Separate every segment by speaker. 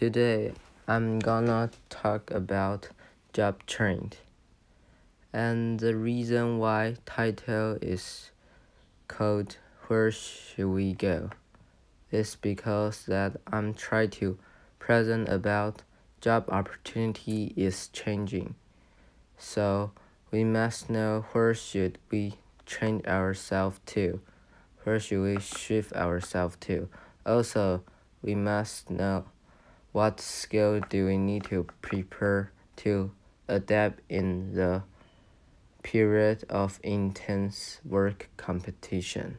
Speaker 1: Today, I'm gonna talk about job trend. And the reason why title is called Where Should We Go is because that I'm trying to present about job opportunity is changing. So we must know where should we train ourselves to, where should we shift ourselves to. Also, we must know what skill do we need to prepare to adapt in the period of intense work competition?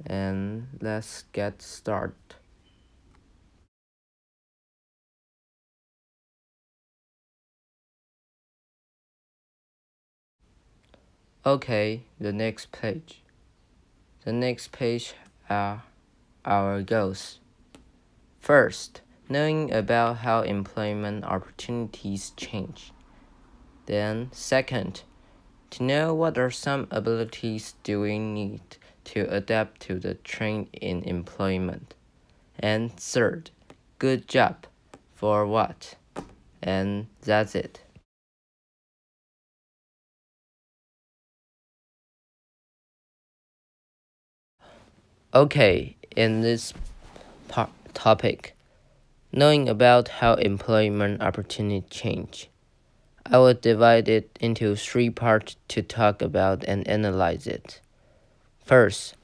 Speaker 1: And let's get started. Okay, the next page. The next page are our goals. First, knowing about how employment opportunities change. Then, second, to know what are some abilities do we need to adapt to the trend in employment. And third, good job for what? And that's it. Okay, in this topic, knowing about how employment opportunity change, I will divide it into three parts to talk about and analyze it. First,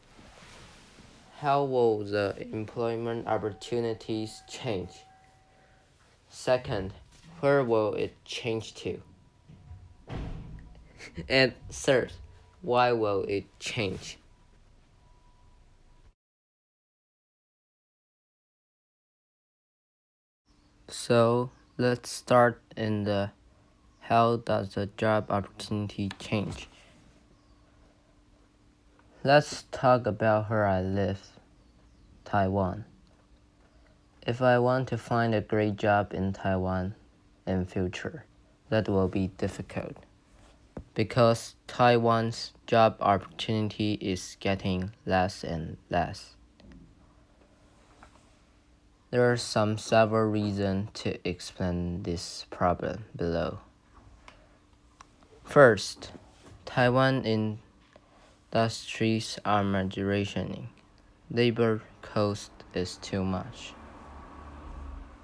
Speaker 1: how will the employment opportunities change? Second, where will it change to? And third, why will it change? So let's start in the how does the job opportunity change? Let's talk about where I live, Taiwan. If I want to find a great job in Taiwan in future, that will be difficult because Taiwan's job opportunity is getting less and less. There are several reasons to explain this problem below. First, Taiwan industries are migration. Labor cost is too much.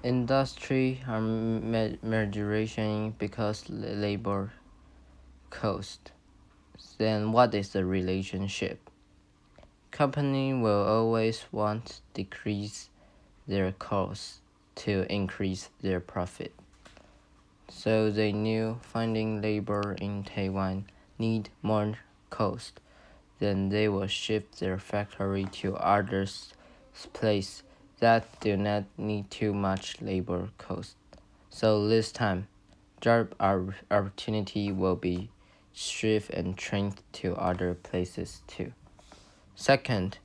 Speaker 1: Industry are migration because labor cost. Then what is the relationship? Company will always want to decrease their costs to increase their profit. So they knew finding labor in Taiwan need more cost. Then they will shift their factory to other places that do not need too much labor cost. So this time, job opportunity will be shift and trained to other places too. Second,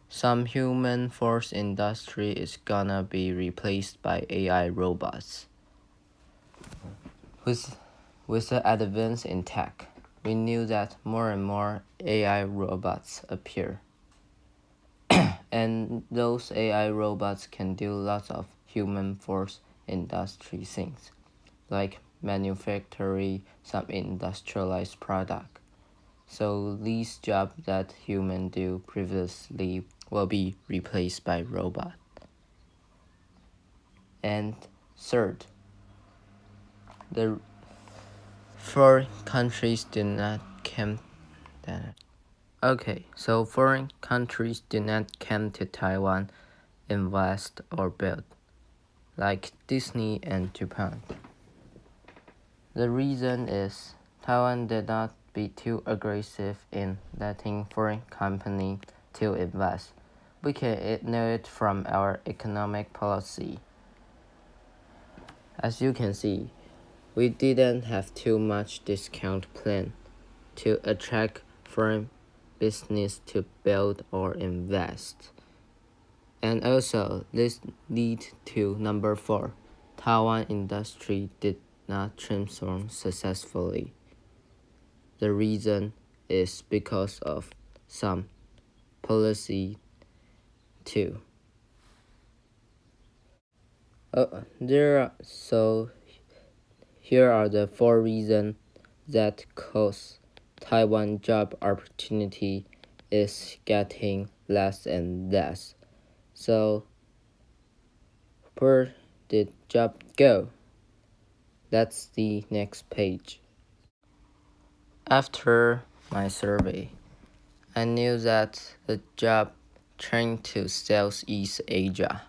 Speaker 1: some human force industry is gonna be replaced by AI robots. With the advance in tech, we knew that more and more AI robots appear. And those AI robots can do lots of human force industry things, like manufacturing some industrialized product. So these jobs that humans do previously will be replaced by robot. And third, the foreign countries do not come. Okay, so foreign countries do not come to Taiwan, invest or build, like Disney and Japan. The reason is Taiwan did not be too aggressive in letting foreign companies to invest. We can know it from our economic policy. As you can see, we didn't have too much discount plan to attract foreign business to build or invest. And also, this lead to number 4. Taiwan industry did not transform successfully. The reason is because of some policy too. So here are the 4 reasons that cause Taiwan job opportunity is getting less and less. So where did job go? That's the next page. After my survey, I knew that the job turned to Southeast Asia,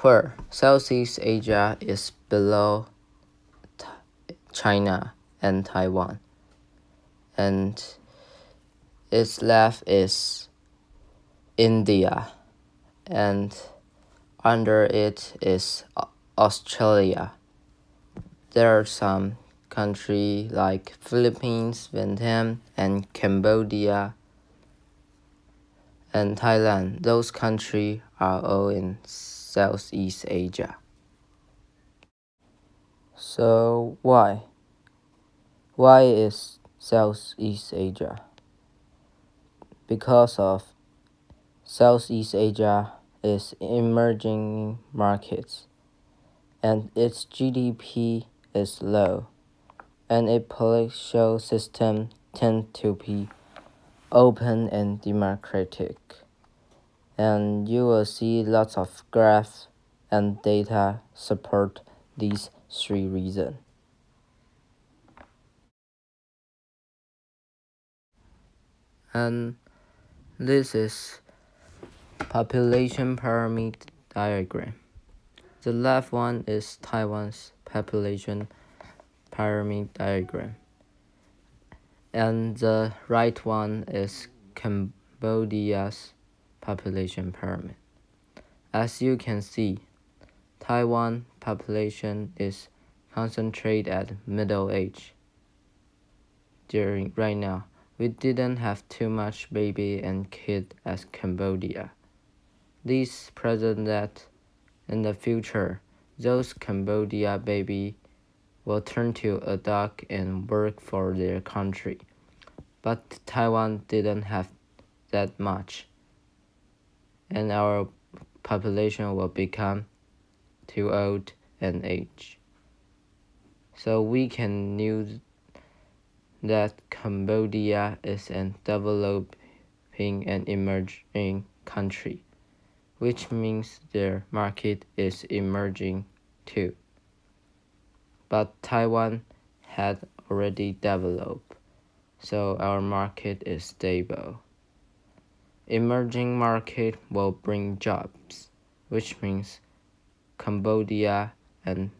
Speaker 1: where Southeast Asia is below China and Taiwan, and its left is India, and under it is Australia. There are some countries like Philippines, Vietnam, and Cambodia, and Thailand. Those countries are all in Southeast Asia. So why? Why is Southeast Asia? Because of Southeast Asia is emerging markets, and its GDP is low, and its political system tend to be open and democratic. And you will see lots of graphs and data support these 3 reasons. And this is population pyramid diagram. The left one is Taiwan's population pyramid diagram, and the right one is Cambodia's population pyramid. As you can see, Taiwan population is concentrated at middle age. Right now, we didn't have too much baby and kid as Cambodia. This present that in the future, those Cambodia baby will turn to adult and work for their country. But Taiwan didn't have that much, and our population will become too old and age. So we can use that Cambodia is a developing and emerging country, which means their market is emerging too. But Taiwan had already developed, so our market is stable. Emerging market will bring jobs, which means Cambodia and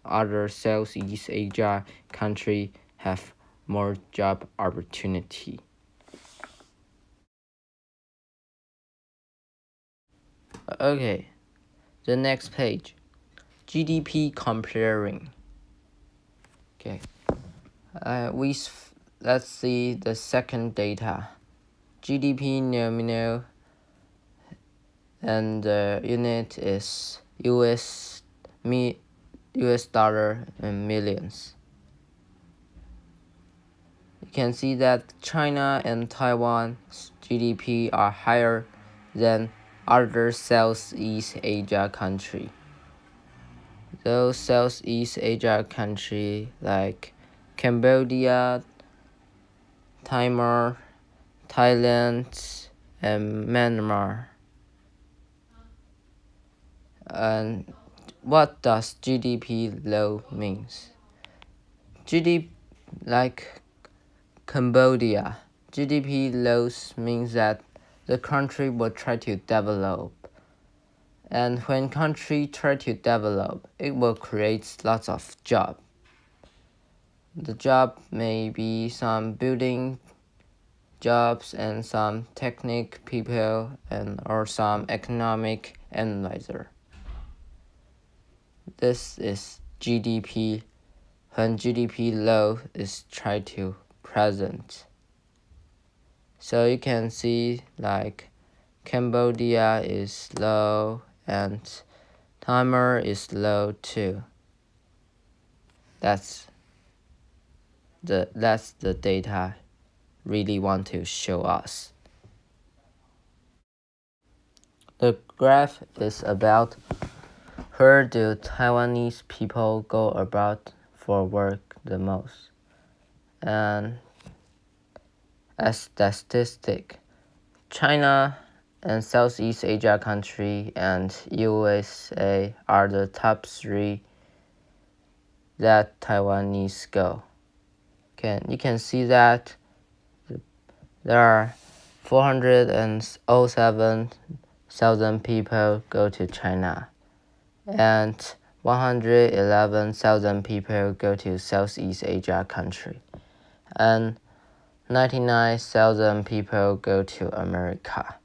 Speaker 1: other Southeast Asia countries have more job opportunity. Okay, the next page, GDP comparing. Okay, let's see the second data, GDP nominal, and the unit is US dollar and millions. You can see that China and Taiwan's GDP are higher than other Southeast Asia countries. Those Southeast Asia countries like Cambodia, Timor, Thailand, and Myanmar. And what does GDP low means? GDP like Cambodia, GDP lows means that the country will try to develop. And when country try to develop, it will create lots of jobs. The job may be some building jobs and some technique people and or some economic analyzer. This is GDP when GDP low is tried to present. So you can see like Cambodia is low and Timor is low too. That's the data really want to show us. The graph is about Where do Taiwanese people go about for work the most? And as statistic, China and Southeast Asia country and USA are the top three that Taiwanese go. You can see that there are 407,000 people go to China, and 111,000 people go to Southeast Asia country, and 99,000 people go to America.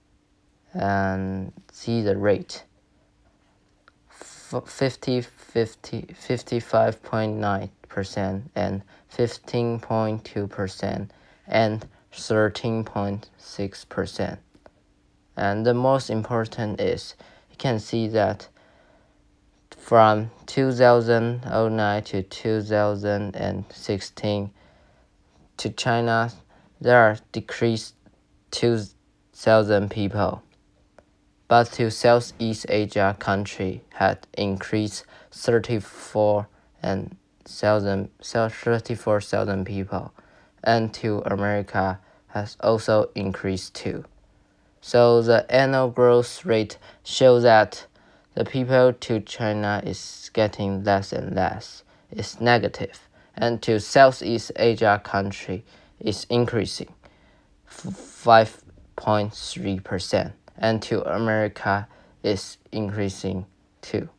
Speaker 1: And see the rate: 55.9% and 15.2% and 13.6%. And the most important is you can see that from 2009 to 2016 to China, there are decreased 2,000 people, but to Southeast Asia country had increased 34,000 people, and to America has also increased too. So the annual growth rate shows that the people to China is getting less and less. It's negative, and to Southeast Asia country is increasing 5.3%, and to America is increasing too.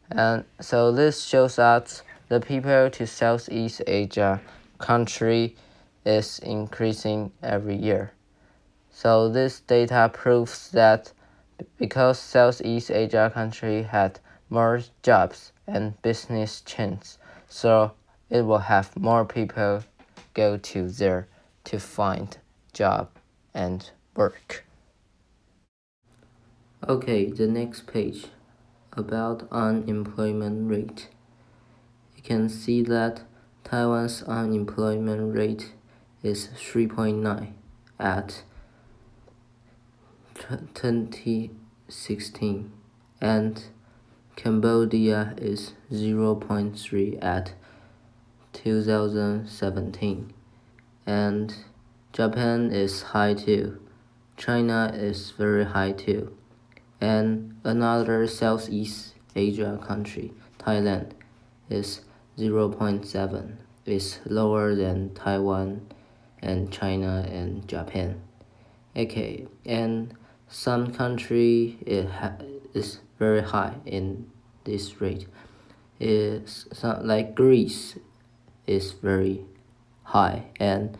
Speaker 1: And so this shows that the people to Southeast Asia country is increasing every year. So this data proves that because Southeast Asia country had more jobs and business chance, so it will have more people go to there to find job and work. Okay, the next page about unemployment rate. You can see that Taiwan's unemployment rate is 3.9 at 2016, and Cambodia is 0.3 at 2017, and Japan is high too. China is very high too, and another Southeast Asia country, Thailand, is 0.7. It's lower than Taiwan and China and Japan. Okay, and some country is very high in this rate. Like Greece is very high, and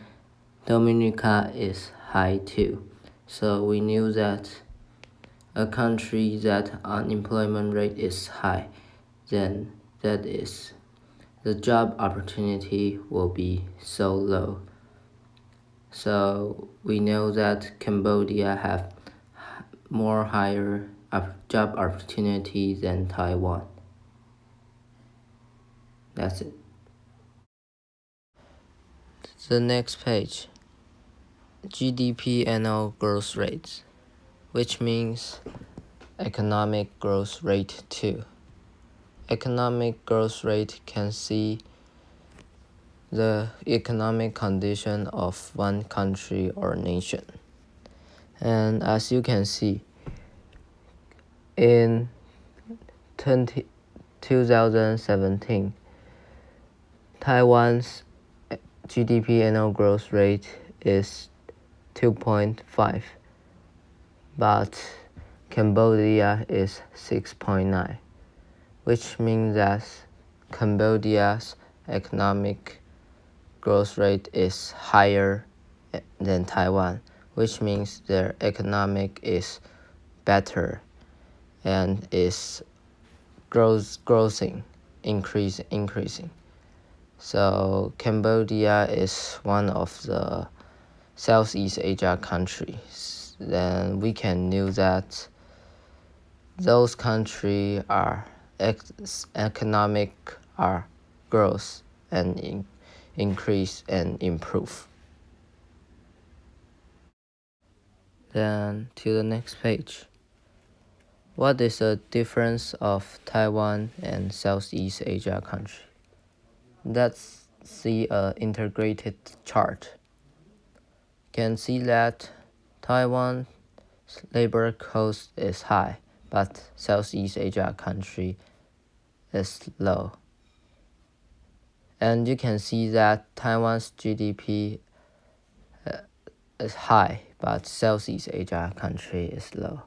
Speaker 1: Dominica is high too. So we knew that a country that unemployment rate is high, then that is the job opportunity will be so low. So we know that Cambodia have more higher job opportunity than Taiwan. That's it. The next page, GDP annual growth rates, which means economic growth rate too. Economic growth rate can see the economic condition of one country or nation. And as you can see, in 2017, Taiwan's GDP annual growth rate is 2.5, but Cambodia is 6.9, which means that Cambodia's economic growth rate is higher than Taiwan, which means their economic is better and is increasing. So Cambodia is one of the Southeast Asia countries. Then we can know that those countries are economic are growth and increase and improve. Then to the next page. What is the difference of Taiwan and Southeast Asia country? Let's see an integrated chart. Can see that Taiwan's labor cost is high, but Southeast Asia country is low. And you can see that Taiwan's GDP is high, but Southeast Asia country is low.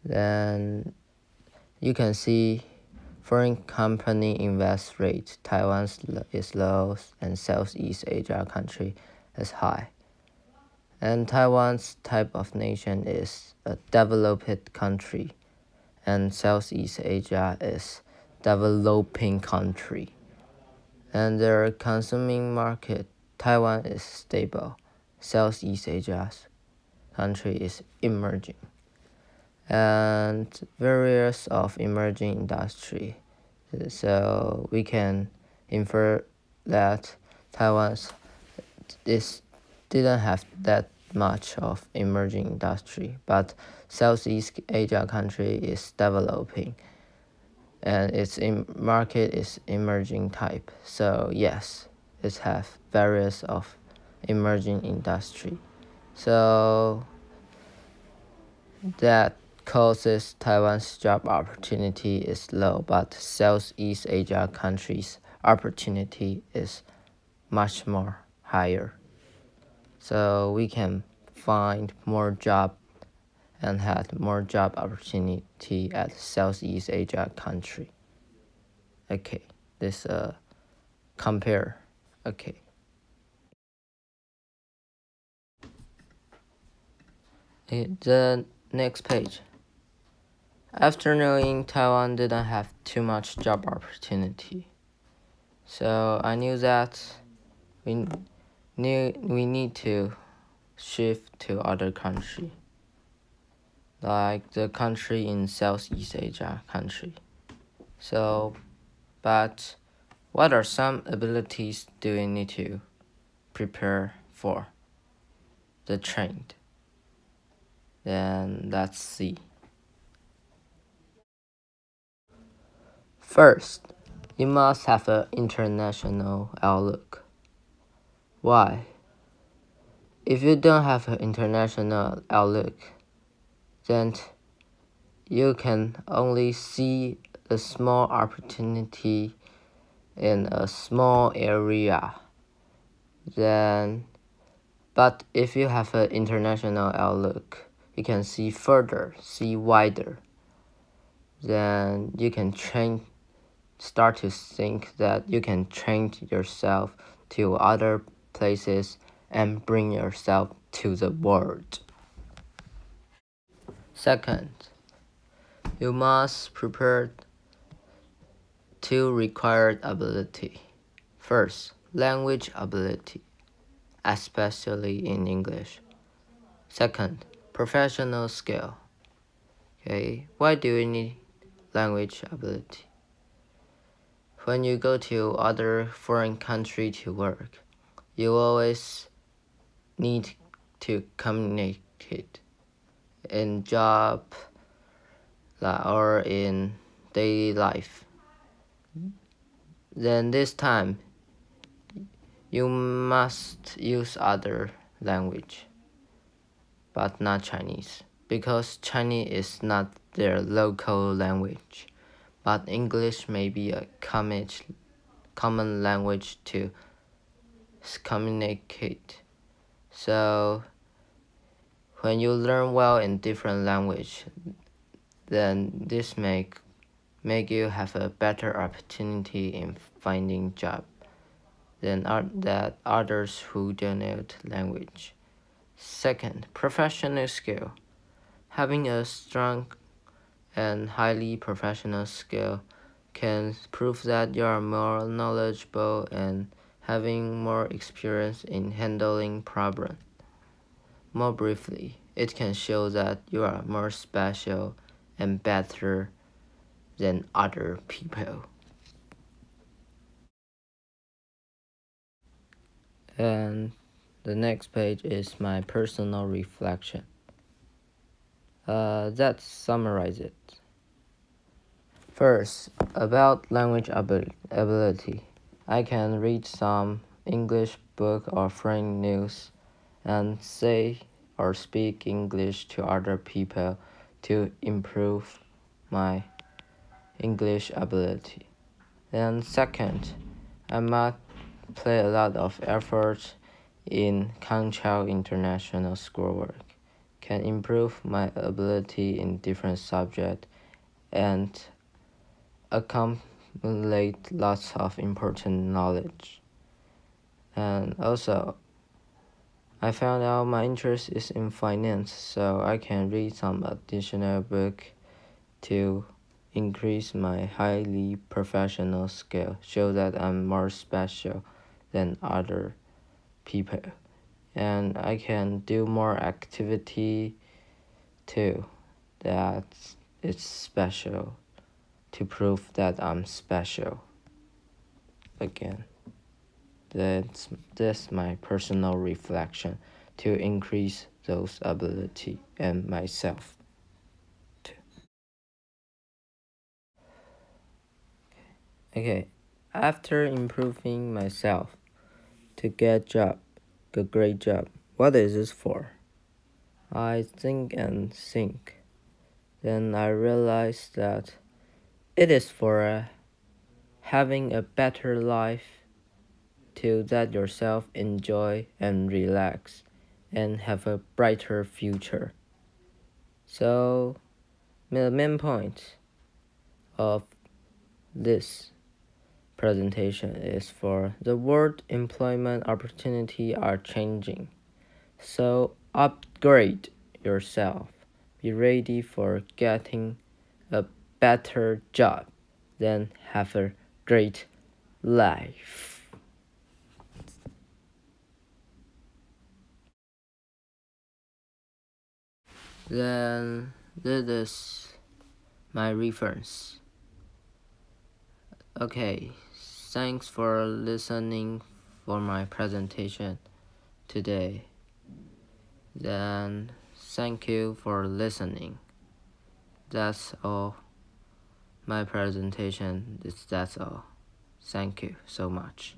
Speaker 1: Then you can see foreign company invest rate. Taiwan's is low and Southeast Asia country is high. And Taiwan's type of nation is a developed country, and Southeast Asia is developing country. And their consuming market, Taiwan is stable. Southeast Asia's country is emerging. And various of emerging industry. So we can infer that Taiwan didn't have that much of emerging industry, but Southeast Asia country is developing, and its market is emerging type. So yes, it have various of emerging industry. So that causes Taiwan's job opportunity is low, but Southeast Asia countries' opportunity is much more higher. So we can find more job and have more job opportunity at Southeast Asia country. Okay, this compare. Okay. The next page. After knowing Taiwan didn't have too much job opportunity, so I knew that we need to shift to other country, like the country in Southeast Asia country. So, but what are some abilities do we need to prepare for the trend? Then let's see. First, you must have an international outlook. Why? If you don't have an international outlook, then you can only see a small opportunity in a small area. But if you have an international outlook, you can see further, see wider. Then you can start to think that you can change yourself to other places and bring yourself to the world. Second, you must prepare two required ability. First, language ability, especially in English. Second, professional skill. Okay, why do we need language ability? When you go to other foreign country to work, you always need to communicate in job or in daily life. Then this time, you must use other language, but not Chinese, because Chinese is not their local language, but English may be a common language to communicate. So when you learn well in different language, then this make you have a better opportunity in finding job than that others who don't know language. Second, professional skill. Having a strong and highly professional skill can prove that you are more knowledgeable and having more experience in handling problems. More briefly, it can show that you are more special and better than other people. And the next page is my personal reflection. That summarize it. First, about language ability. I can read some English book or foreign news and say or speak English to other people to improve my English ability. Then second, I must play a lot of effort in Kangchao International Schoolwork, can improve my ability in different subjects and accumulate lots of important knowledge. And also, I found out my interest is in finance, so I can read some additional book to increase my highly professional skill, show that I'm more special than other people. And I can do more activity too that it's special to prove that I'm special. Again, that's my personal reflection to increase those ability and myself too. Okay, after improving myself to get a great job, what is this for? I think and think. Then I realized that it is for having a better life to let yourself enjoy and relax and have a brighter future. So, the main point of this presentation is for the world employment opportunity are changing. So, upgrade yourself. Be ready for getting a better job, then have a great life. Then this is my reference. Okay, thanks for listening for my presentation today. Then thank you for listening. That's all. My presentation is that's all. Thank you so much.